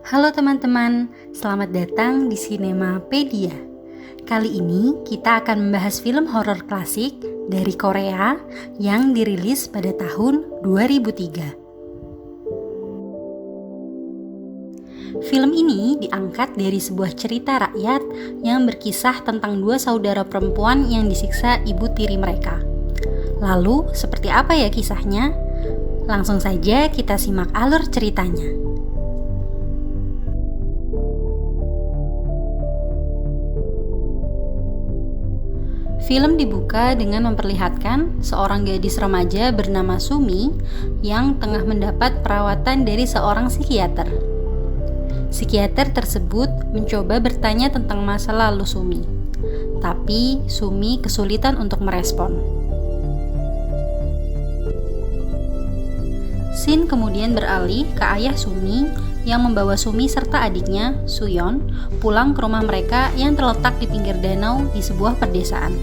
Halo teman-teman, selamat datang di Cinemapedia. Kali ini kita akan membahas film horor klasik dari Korea yang dirilis pada tahun 2003. Film ini diangkat dari sebuah cerita rakyat yang berkisah tentang dua saudara perempuan yang disiksa ibu tiri mereka. Lalu, seperti apa ya kisahnya? Langsung saja kita simak alur ceritanya. Film dibuka dengan memperlihatkan seorang gadis remaja bernama Sumi yang tengah mendapat perawatan dari seorang psikiater. Psikiater tersebut mencoba bertanya tentang masa lalu Sumi, tapi Sumi kesulitan untuk merespon. Scene kemudian beralih ke ayah Sumi yang membawa Sumi serta adiknya, Suyeon, pulang ke rumah mereka yang terletak di pinggir danau di sebuah perdesaan.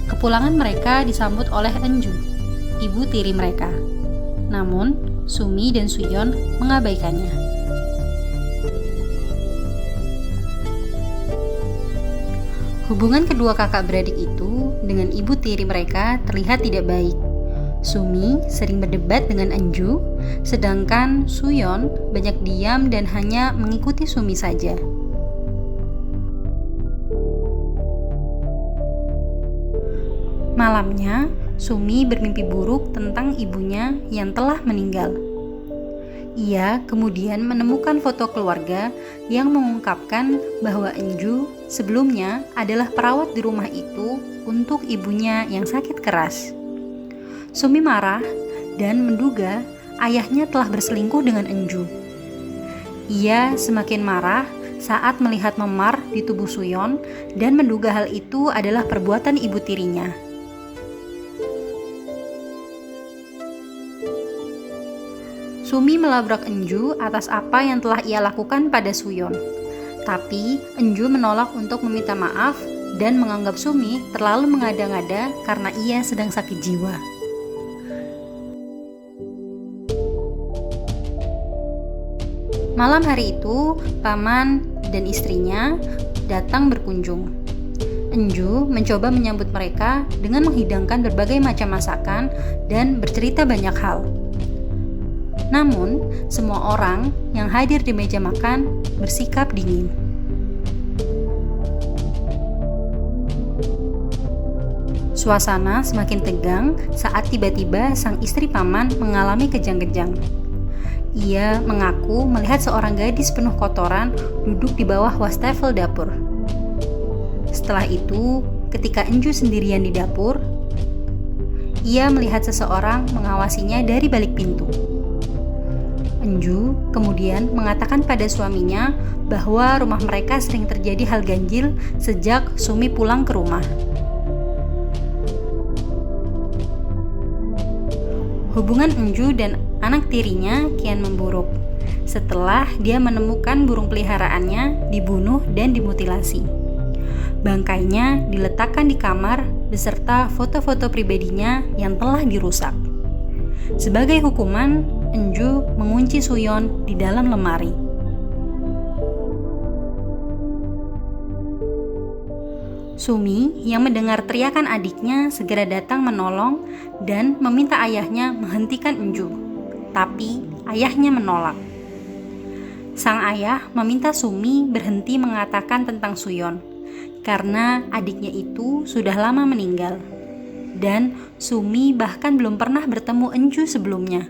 Kepulangan mereka disambut oleh Eunju, ibu tiri mereka. Namun, Sumi dan Suyeon mengabaikannya. Hubungan kedua kakak beradik itu dengan ibu tiri mereka terlihat tidak baik. Sumi sering berdebat dengan Eunju, sedangkan Suyeon banyak diam dan hanya mengikuti Sumi saja. Malamnya, Sumi bermimpi buruk tentang ibunya yang telah meninggal. Ia kemudian menemukan foto keluarga yang mengungkapkan bahwa Eunju sebelumnya adalah perawat di rumah itu untuk ibunya yang sakit keras. Sumi marah dan menduga ayahnya telah berselingkuh dengan Eunju. Ia semakin marah saat melihat memar di tubuh Suyeon dan menduga hal itu adalah perbuatan ibu tirinya. Sumi melabrak Eunju atas apa yang telah ia lakukan pada Suyeon. Tapi Eunju menolak untuk meminta maaf dan menganggap Sumi terlalu mengada-ngada karena ia sedang sakit jiwa. Malam hari itu, paman dan istrinya datang berkunjung. Eunju mencoba menyambut mereka dengan menghidangkan berbagai macam masakan dan bercerita banyak hal. Namun, semua orang yang hadir di meja makan bersikap dingin. Suasana semakin tegang saat tiba-tiba sang istri paman mengalami kejang-kejang. Ia mengaku melihat seorang gadis penuh kotoran duduk di bawah wastafel dapur. Setelah itu, ketika Eunju sendirian di dapur, ia melihat seseorang mengawasinya dari balik pintu. Eunju kemudian mengatakan pada suaminya bahwa rumah mereka sering terjadi hal ganjil sejak Sumi pulang ke rumah. Hubungan Eunju dan anak tirinya kian memburuk setelah dia menemukan burung peliharaannya dibunuh dan dimutilasi. Bangkainya diletakkan di kamar beserta foto-foto pribadinya yang telah dirusak. Sebagai hukuman, Eunju mengunci Suyeon di dalam lemari. Sumi yang mendengar teriakan adiknya segera datang menolong dan meminta ayahnya menghentikan Eunju, tapi ayahnya menolak. Sang ayah meminta Sumi berhenti mengatakan tentang Suyeon karena adiknya itu sudah lama meninggal dan Sumi bahkan belum pernah bertemu Eunju sebelumnya.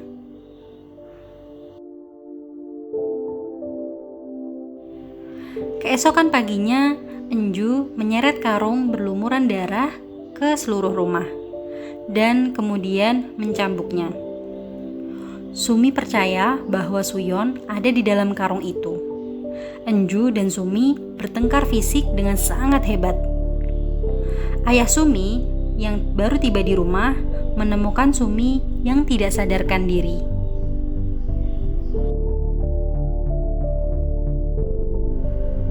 Keesokan paginya, Eunju menyeret karung berlumuran darah ke seluruh rumah dan kemudian mencambuknya. Sumi percaya bahwa Suyeon ada di dalam karung itu. Eunju dan Sumi bertengkar fisik dengan sangat hebat. Ayah Sumi yang baru tiba di rumah menemukan Sumi yang tidak sadarkan diri.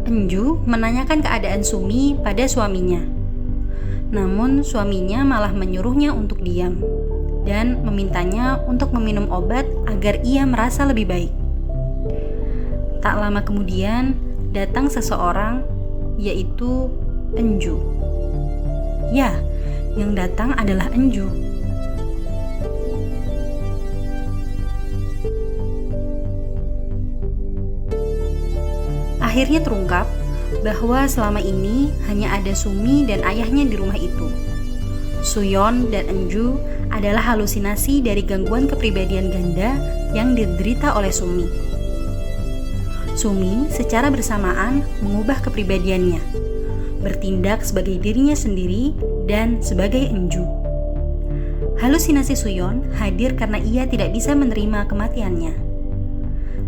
Eunju menanyakan keadaan Sumi pada suaminya. Namun suaminya malah menyuruhnya untuk diam dan memintanya untuk meminum obat agar ia merasa lebih baik. Tak lama kemudian datang seseorang, yaitu Enju. Ya, yang datang adalah Enju. Akhirnya terungkap bahwa selama ini hanya ada Sumi dan ayahnya di rumah itu. Suyeon dan Enju adalah halusinasi dari gangguan kepribadian ganda yang diderita oleh Sumi. Sumi secara bersamaan mengubah kepribadiannya, bertindak sebagai dirinya sendiri dan sebagai Enju. Halusinasi Suyeon hadir karena ia tidak bisa menerima kematiannya.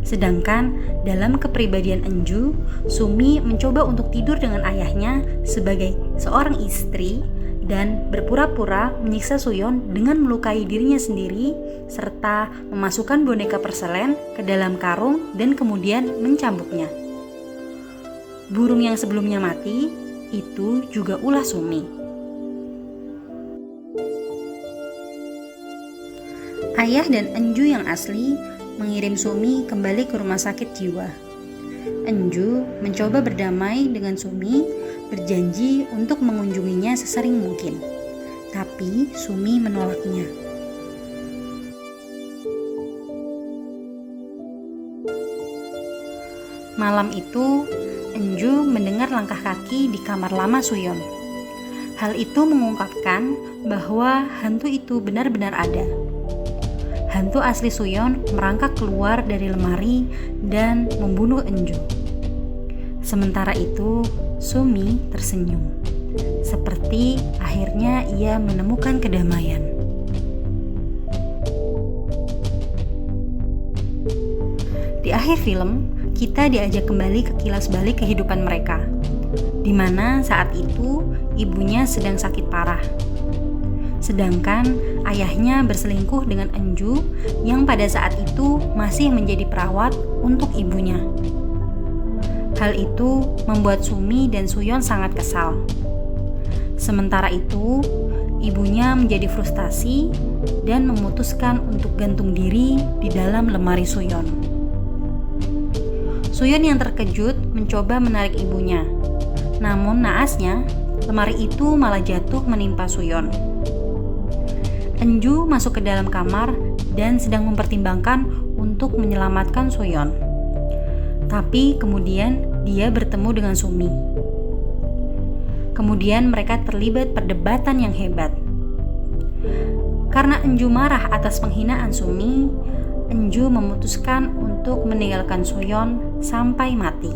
Sedangkan dalam kepribadian Enju, Sumi mencoba untuk tidur dengan ayahnya sebagai seorang istri dan berpura-pura menyiksa Suyeon dengan melukai dirinya sendiri serta memasukkan boneka porselen ke dalam karung dan kemudian mencambuknya. Burung yang sebelumnya mati itu juga ulah Sumi. Ayah dan Enju yang asli mengirim Sumi kembali ke rumah sakit jiwa. Enju mencoba berdamai dengan Sumi, berjanji untuk mengunjunginya sesering mungkin. Tapi Sumi menolaknya. Malam itu, Enju mendengar langkah kaki di kamar lama Suyeon. Hal itu mengungkapkan bahwa hantu itu benar-benar ada. Hantu asli Suyeon merangkak keluar dari lemari dan membunuh Enju. Sementara itu, Sumi tersenyum. Seperti akhirnya ia menemukan kedamaian. Di akhir film, kita diajak kembali ke kilas balik kehidupan mereka, di mana saat itu ibunya sedang sakit parah. Sedangkan ayahnya berselingkuh dengan Enju yang pada saat itu masih menjadi perawat untuk ibunya. Hal itu membuat Sumi dan Suyeon sangat kesal. Sementara itu, ibunya menjadi frustasi dan memutuskan untuk gantung diri di dalam lemari Suyeon. Suyeon yang terkejut mencoba menarik ibunya. Namun naasnya, lemari itu malah jatuh menimpa Suyeon. Enju masuk ke dalam kamar dan sedang mempertimbangkan untuk menyelamatkan Suyeon. Tapi kemudian dia bertemu dengan Sumi. Kemudian mereka terlibat perdebatan yang hebat. Karena Enju marah atas penghinaan Sumi, Enju memutuskan untuk meninggalkan Suyeon sampai mati.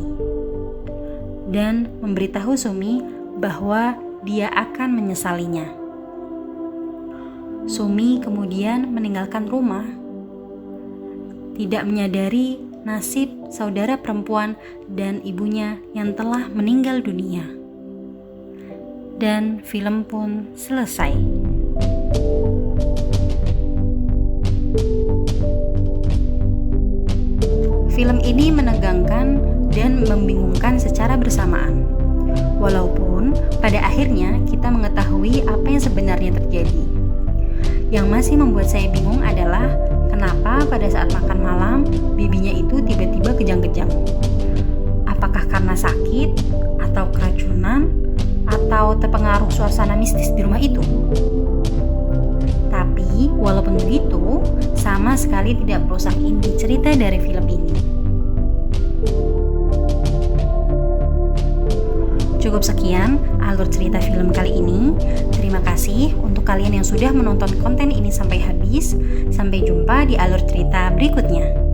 Dan memberitahu Sumi bahwa dia akan menyesalinya. Sumi kemudian meninggalkan rumah, tidak menyadari nasib saudara perempuan dan ibunya yang telah meninggal dunia. Dan film pun selesai. Film ini menegangkan dan membingungkan secara bersamaan. Walaupun pada akhirnya kita mengetahui apa yang sebenarnya terjadi. Yang masih membuat saya bingung adalah kenapa pada saat makan malam bibinya itu tiba-tiba kejang-kejang. Apakah karena sakit, atau keracunan, atau terpengaruh suasana mistis di rumah itu? Tapi walaupun begitu, sama sekali tidak merusak inti cerita dari film ini. Cukup sekian alur cerita film kali ini. Terima kasih untuk kalian yang sudah menonton konten ini sampai habis. Sampai jumpa di alur cerita berikutnya.